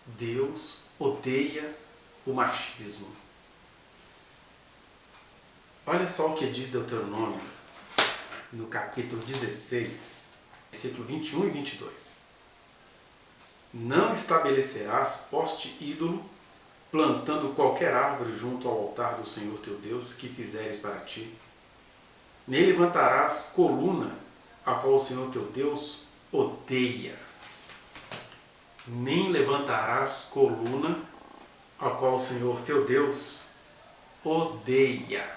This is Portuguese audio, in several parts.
Deus odeia o machismo. Olha só o que diz Deuteronômio, no capítulo 16, versículo 21 e 22. Não estabelecerás poste ídolo, plantando qualquer árvore junto ao altar do Senhor teu Deus que fizeres para ti. Nem levantarás coluna, a qual o Senhor teu Deus odeia. Nem levantarás coluna, a qual o Senhor teu Deus odeia.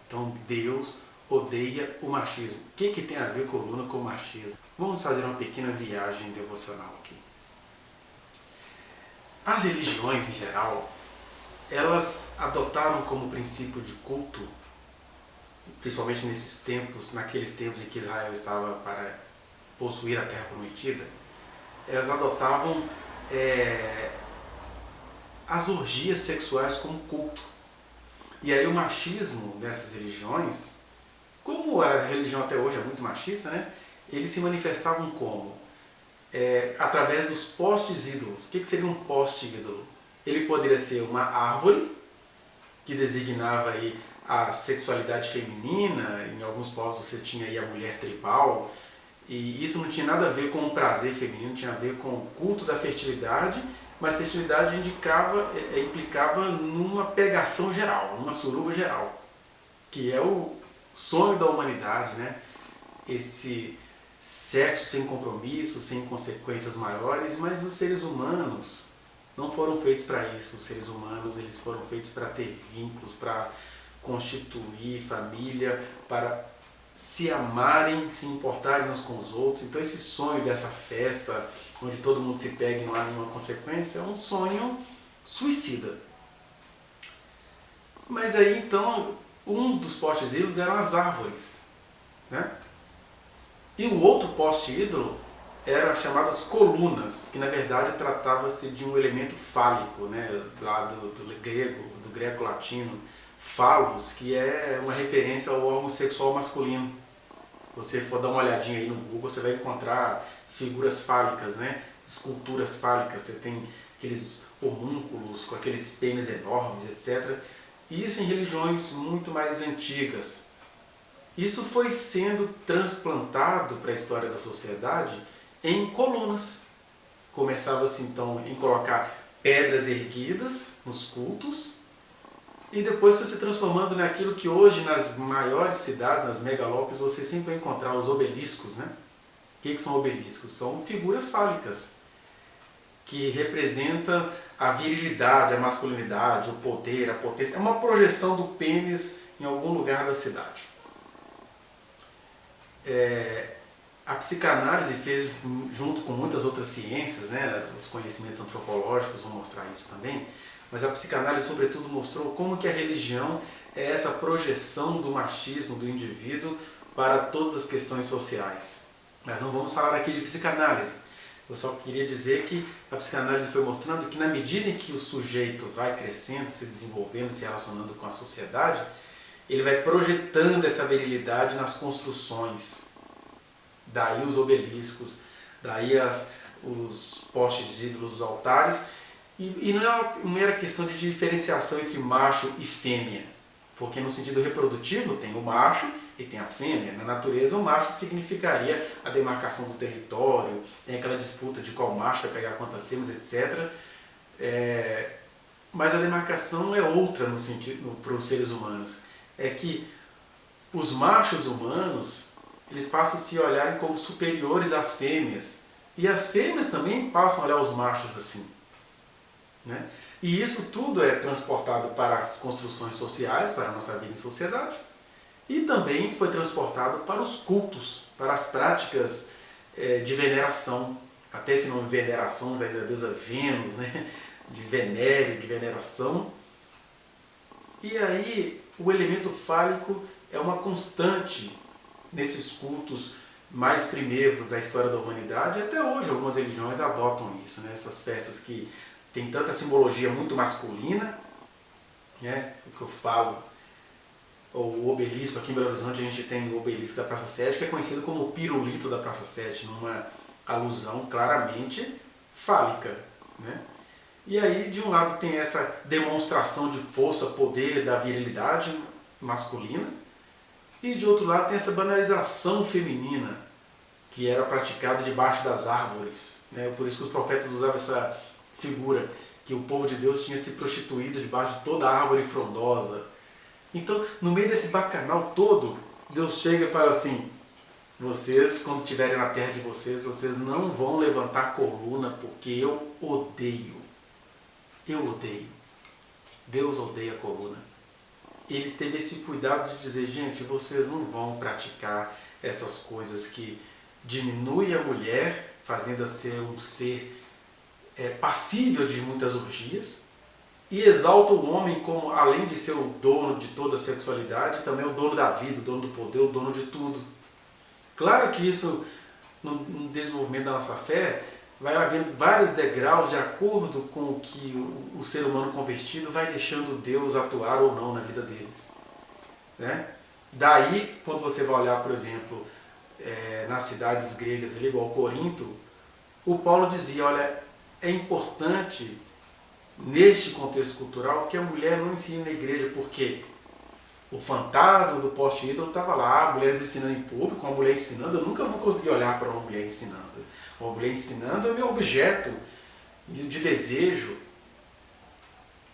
Então Deus odeia o machismo. O que tem a ver coluna com o machismo? Vamos fazer uma pequena viagem devocional aqui. As religiões em geral, elas adotaram como princípio de culto, principalmente nesses tempos, naqueles tempos em que Israel estava para possuir a terra prometida, elas adotavam as orgias sexuais como culto. E aí o machismo dessas religiões, como a religião até hoje é muito machista, né? Eles se manifestavam como? Através dos postes ídolos. O que seria um poste ídolo? Ele poderia ser uma árvore, que designava aí a sexualidade feminina. Em alguns povos você tinha aí a mulher tribal, e isso não tinha nada a ver com o prazer feminino, tinha a ver com o culto da fertilidade, mas fertilidade implicava numa pegação geral, numa suruba geral, que é o sonho da humanidade, né? Esse sexo sem compromisso, sem consequências maiores, mas os seres humanos não foram feitos para isso. Os seres humanos, eles foram feitos para ter vínculos, para constituir família, para se amarem, se importarem uns com os outros. Então esse sonho dessa festa, onde todo mundo se pega e não há nenhuma consequência, é um sonho suicida. Mas aí então, um dos postes ídolos eram as árvores, né? E o outro poste ídolo eram as chamadas colunas, que na verdade tratava-se de um elemento fálico, né? Lá do greco latino, falos, que é uma referência ao órgão sexual masculino. Se você for dar uma olhadinha aí no Google, você vai encontrar figuras fálicas, né? Esculturas fálicas. Você tem aqueles homúnculos com aqueles pênis enormes, etc. E isso em religiões muito mais antigas. Isso foi sendo transplantado para a história da sociedade em colunas. Começava-se então em colocar pedras erguidas nos cultos, e depois foi se transformando naquilo que hoje nas maiores cidades, nas megalópolis, você sempre vai encontrar os obeliscos, né? O que são obeliscos? São figuras fálicas que representam a virilidade, a masculinidade, o poder, a potência. É uma projeção do pênis em algum lugar da cidade. A psicanálise fez, junto com muitas outras ciências, né, os conhecimentos antropológicos vão mostrar isso também, mas a psicanálise sobretudo mostrou como que a religião é essa projeção do machismo do indivíduo para todas as questões sociais. Mas não vamos falar aqui de psicanálise. Eu só queria dizer que a psicanálise foi mostrando que na medida em que o sujeito vai crescendo, se desenvolvendo, se relacionando com a sociedade, ele vai projetando essa virilidade nas construções. Daí os obeliscos, daí os postes ídolos, os altares. E não era questão de diferenciação entre macho e fêmea, porque no sentido reprodutivo tem o macho e tem a fêmea. Na natureza o macho significaria a demarcação do território, tem aquela disputa de qual macho vai pegar quantas fêmeas, etc. Mas a demarcação é outra no sentido para os seres humanos. É que os machos humanos, eles passam a se olharem como superiores às fêmeas, e as fêmeas também passam a olhar os machos assim, né? E isso tudo é transportado para as construções sociais, para a nossa vida em sociedade, e também foi transportado para os cultos, para as práticas de veneração. Até esse nome veneração vem da deusa Vênus, né? De venério, de veneração. E aí o elemento fálico é uma constante nesses cultos mais primeiros da história da humanidade. E até hoje algumas religiões adotam isso, né? Essas peças que têm tanta simbologia muito masculina, né? O que eu falo, o obelisco aqui em Belo Horizonte, a gente tem o obelisco da Praça 7, que é conhecido como o pirulito da Praça 7, numa alusão claramente fálica, né? E aí, de um lado, tem essa demonstração de força, poder da virilidade masculina, e de outro lado tem essa banalização feminina, que era praticada debaixo das árvores. Né? Por isso que os profetas usavam essa figura, que o povo de Deus tinha se prostituído debaixo de toda a árvore frondosa. Então, no meio desse bacanal todo, Deus chega e fala assim: vocês, quando estiverem na terra de vocês, vocês não vão levantar coluna, porque eu odeio. Eu odeio. Deus odeia a coluna. Ele teve esse cuidado de dizer: gente, vocês não vão praticar essas coisas que diminuem a mulher, fazendo-a ser um ser passível de muitas orgias, e exalta o homem como, além de ser o dono de toda a sexualidade, também o dono da vida, o dono do poder, o dono de tudo. Claro que isso, no desenvolvimento da nossa fé, vai havendo vários degraus de acordo com o que o ser humano convertido vai deixando Deus atuar ou não na vida deles. Né? Daí, quando você vai olhar, por exemplo, nas cidades gregas, ali, igual Corinto, o Paulo dizia: olha, é importante, neste contexto cultural, que a mulher não ensine na igreja, porque o fantasma do poste-ídolo estava lá, mulheres ensinando em público, uma mulher ensinando. Eu nunca vou conseguir olhar para uma mulher ensinando. Uma mulher ensinando é meu objeto de desejo.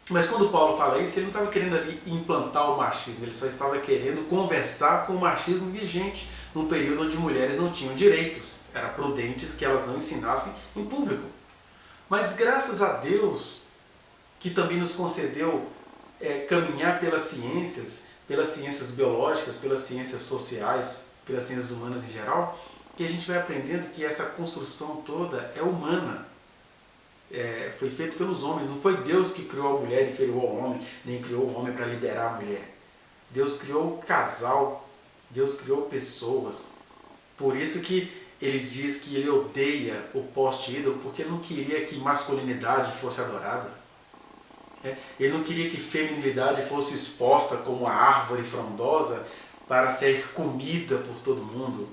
Mas quando Paulo fala isso, ele não estava querendo ali implantar o machismo, ele só estava querendo conversar com o machismo vigente, num período onde mulheres não tinham direitos. Era prudente que elas não ensinassem em público. Mas graças a Deus, que também nos concedeu caminhar pelas ciências biológicas, pelas ciências sociais, pelas ciências humanas em geral, que a gente vai aprendendo que essa construção toda é humana. Foi feito pelos homens, não foi Deus que criou a mulher inferior ao homem, nem criou o homem para liderar a mulher. Deus criou o casal, Deus criou pessoas. Por isso que ele diz que ele odeia o poste-ídolo, porque ele não queria que masculinidade fosse adorada. Ele não queria que feminilidade fosse exposta como a árvore frondosa para ser comida por todo mundo.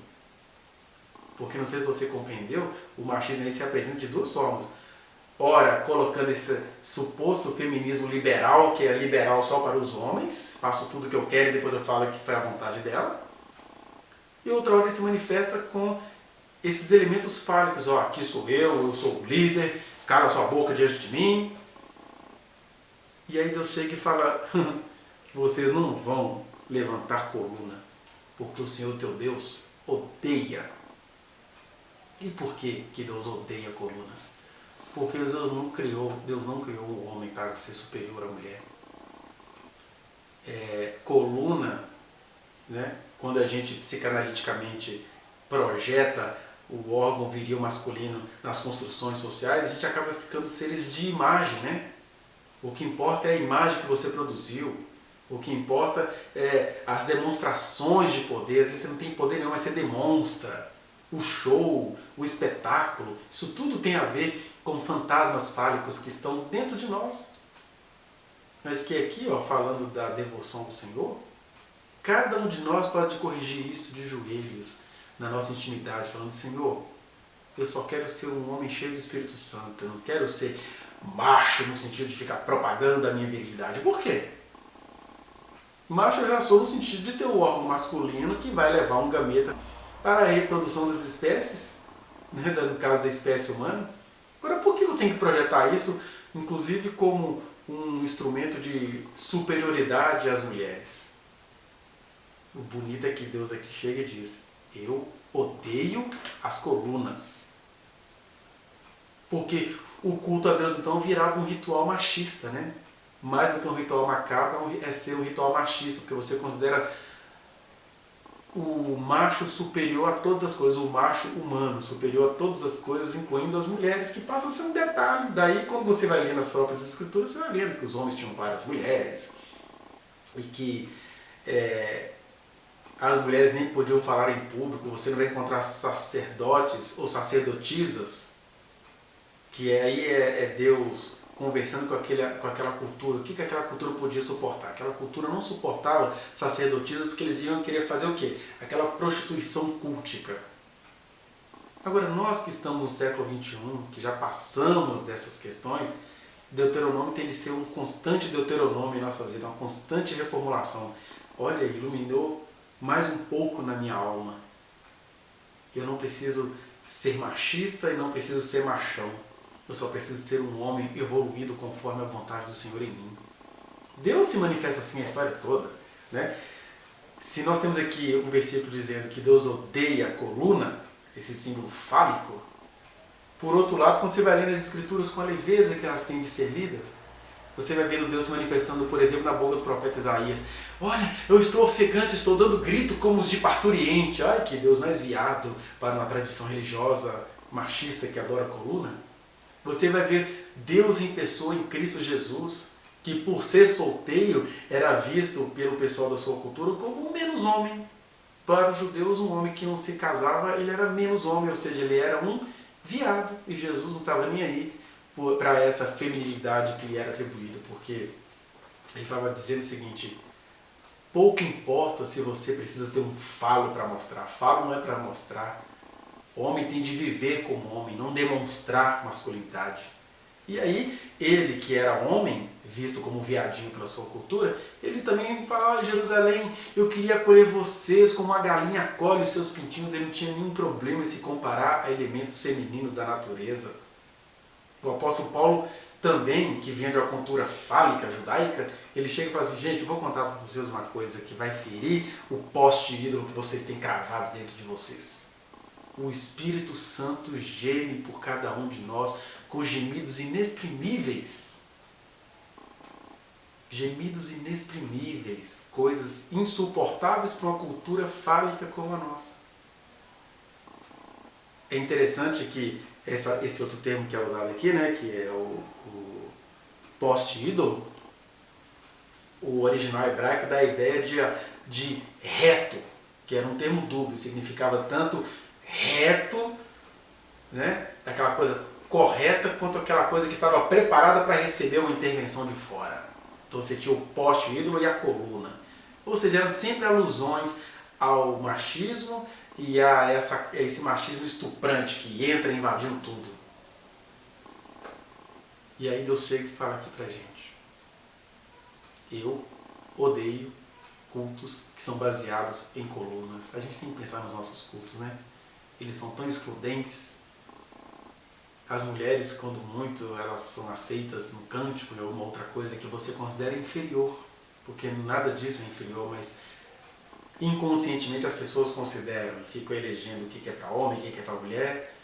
Porque, não sei se você compreendeu, o machismo aí se apresenta de duas formas. Ora, colocando esse suposto feminismo liberal, que é liberal só para os homens, faço tudo o que eu quero e depois eu falo que foi a vontade dela. E outra hora ele se manifesta com esses elementos fálicos. Aqui sou eu sou o líder, cala sua boca diante de mim. E aí Deus chega e fala: vocês não vão levantar coluna, porque o Senhor teu Deus odeia. E por que Deus odeia a coluna? Porque Deus não criou o homem para ser superior à mulher. Coluna, né, quando a gente psicanaliticamente projeta o órgão viril masculino nas construções sociais, a gente acaba ficando seres de imagem, né? O que importa é a imagem que você produziu. O que importa é as demonstrações de poder. Às vezes você não tem poder nenhum, mas você demonstra. O show, o espetáculo, isso tudo tem a ver com fantasmas fálicos que estão dentro de nós. Mas que aqui, falando da devoção ao Senhor, cada um de nós pode corrigir isso de joelhos, na nossa intimidade, falando: Senhor, eu só quero ser um homem cheio do Espírito Santo, eu não quero ser macho no sentido de ficar propagando a minha virilidade. Por quê? Macho eu já sou no sentido de ter o órgão masculino que vai levar um gameta para a reprodução das espécies, né, no caso da espécie humana. Agora, por que eu tenho que projetar isso, inclusive como um instrumento de superioridade às mulheres? O bonito é que Deus aqui chega e diz: eu odeio as colunas. Porque o culto a Deus então virava um ritual machista, né? Mais do que um ritual macabro, é ser um ritual machista, porque você considera o macho superior a todas as coisas, o macho humano superior a todas as coisas, incluindo as mulheres, que passa a ser um detalhe. Daí, quando você vai ler nas próprias escrituras, você vai vendo que os homens tinham várias mulheres, e que as mulheres nem podiam falar em público. Você não vai encontrar sacerdotes ou sacerdotisas, que aí é Deus conversando com aquela cultura. O que aquela cultura podia suportar? Aquela cultura não suportava sacerdotisas, porque eles iam querer fazer o quê? Aquela prostituição cultica. Agora, nós que estamos no século XXI, que já passamos dessas questões, Deuteronômio tem de ser um constante Deuteronômio em nossas vidas, uma constante reformulação. Olha, iluminou mais um pouco na minha alma. Eu não preciso ser machista e não preciso ser machão. Eu só preciso ser um homem evoluído conforme a vontade do Senhor em mim. Deus se manifesta assim a história toda, né? Se nós temos aqui um versículo dizendo que Deus odeia a coluna, esse símbolo fálico, por outro lado, quando você vai lendo as Escrituras com a leveza que elas têm de ser lidas, você vai vendo Deus se manifestando, por exemplo, na boca do profeta Isaías. Olha, eu estou ofegante, estou dando grito como os de parturiente. Ai, que Deus não é viado para uma tradição religiosa machista que adora a coluna. Você vai ver Deus em pessoa em Cristo Jesus, que por ser solteiro era visto pelo pessoal da sua cultura como um menos homem. Para os judeus, um homem que não se casava, ele era menos homem, ou seja, ele era um viado. E Jesus não estava nem aí para essa feminilidade que lhe era atribuída, porque ele estava dizendo o seguinte: pouco importa se você precisa ter um falo para mostrar. Falo não é para mostrar. O homem tem de viver como homem, não demonstrar masculinidade. E aí, ele que era homem, visto como viadinho pela sua cultura, ele também fala: Jerusalém, eu queria acolher vocês como a galinha acolhe os seus pintinhos. Ele não tinha nenhum problema em se comparar a elementos femininos da natureza. O apóstolo Paulo também, que vinha de uma cultura fálica judaica, ele chega e fala assim: gente, eu vou contar para vocês uma coisa que vai ferir o poste ídolo que vocês têm cravado dentro de vocês. O Espírito Santo geme por cada um de nós com gemidos inexprimíveis. Gemidos inexprimíveis, coisas insuportáveis para uma cultura fálica como a nossa. É interessante que esse outro termo que é usado aqui, né, que é o poste ídolo, o original hebraico dá a ideia de reto, que era um termo dúbio, significava tanto reto, né, aquela coisa correta, quanto aquela coisa que estava preparada para receber uma intervenção de fora. Então você tinha o poste ídolo e a coluna. Ou seja, eram sempre alusões ao machismo e a esse machismo estuprante que entra invadindo tudo. E aí Deus chega e fala aqui pra gente: eu odeio cultos que são baseados em colunas. A gente tem que pensar nos nossos cultos, né? Eles são tão excludentes. As mulheres, quando muito, elas são aceitas no cântico e alguma outra coisa que você considera inferior, porque nada disso é inferior, mas inconscientemente as pessoas consideram e ficam elegendo o que é para homem, o que é para mulher.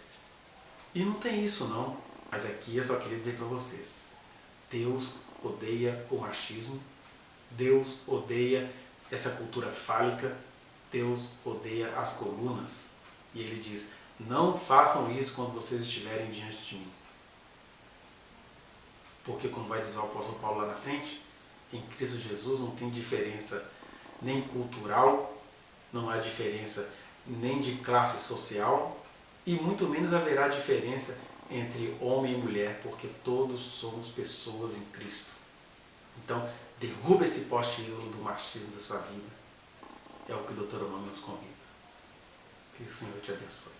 E não tem isso não. Mas aqui eu só queria dizer para vocês: Deus odeia o machismo, Deus odeia essa cultura fálica, Deus odeia as colunas. E ele diz: não façam isso quando vocês estiverem diante de mim. Porque, como vai dizer o apóstolo Paulo lá na frente, em Cristo Jesus não tem diferença nem cultural, não há diferença nem de classe social, e muito menos haverá diferença entre homem e mulher, porque todos somos pessoas em Cristo. Então, derruba esse poste ídolo do machismo da sua vida. É o que o Deuteronômio nos convida. Que o Senhor te abençoe.